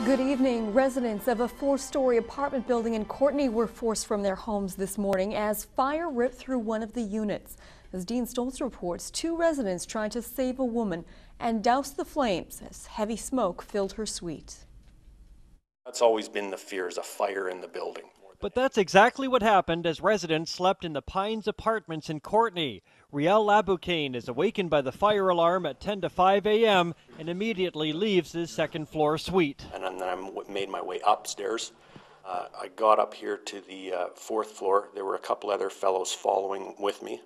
Good evening. Residents of a 4-story apartment building in Courtenay were forced from their homes this morning as fire ripped through one of the units. As Dean Stoltz reports, 2 residents tried to save a woman and douse the flames as heavy smoke filled her suite. That's always been the fear, is a fire in the building. But that's exactly what happened as residents slept in the Pines apartments in Courtenay. Riel Laboucaine is awakened by the fire alarm at 10 to 5 a.m. and immediately leaves his second-floor suite. And then I made my way upstairs. I got up here to the 4th floor. There were a couple other fellows following with me.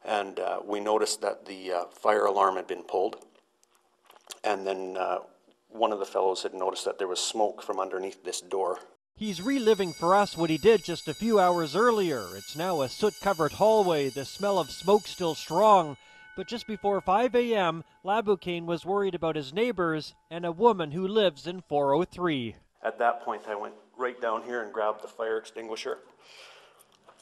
And we noticed that the fire alarm had been pulled. And then one of the fellows had noticed that there was smoke from underneath this door. He's reliving for us what he did just a few hours earlier. It's now a soot-covered hallway, the smell of smoke still strong. But just before 5 a.m., Laboucaine was worried about his neighbors and a woman who lives in 403. At that point, I went right down here and grabbed the fire extinguisher.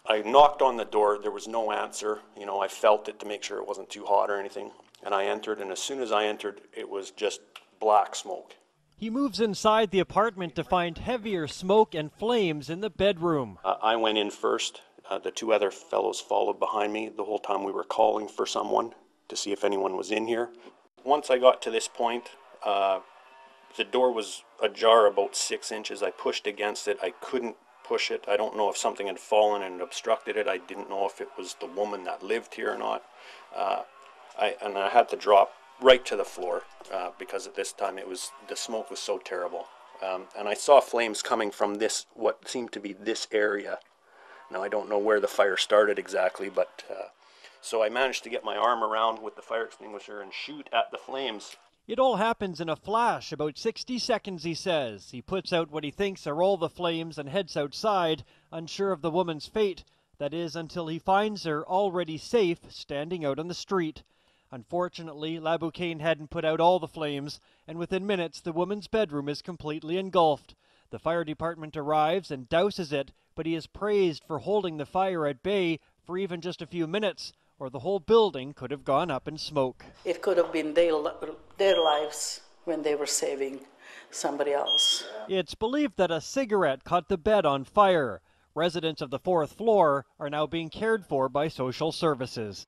I knocked on the door. There was no answer. You know, I felt it to make sure it wasn't too hot or anything. And I entered, and as soon as I entered, it was just black smoke. He moves inside the apartment to find heavier smoke and flames in the bedroom. I went in first. The 2 other fellows followed behind me. The whole time we were calling for someone to see if anyone was in here. Once I got to this point, the door was ajar about 6 inches. I pushed against it. I couldn't push it. I don't know if something had fallen and obstructed it. I didn't know if it was the woman that lived here or not. And I had to drop right to the floor because at this time the smoke was so terrible. And I saw flames coming from this, what seemed to be this area. Now I don't know where the fire started exactly, but so I managed to get my arm around with the fire extinguisher and shoot at the flames. It all happens in a flash, about 60 seconds, he says. He puts out what he thinks are all the flames and heads outside, unsure of the woman's fate. That is, until he finds her already safe, standing out on the street. Unfortunately, Laboucaine hadn't put out all the flames, and within minutes the woman's bedroom is completely engulfed. The fire department arrives and douses it, but he is praised for holding the fire at bay for even just a few minutes, or the whole building could have gone up in smoke. It could have been their lives when they were saving somebody else. It's believed that a cigarette caught the bed on fire. Residents of the 4th floor are now being cared for by social services.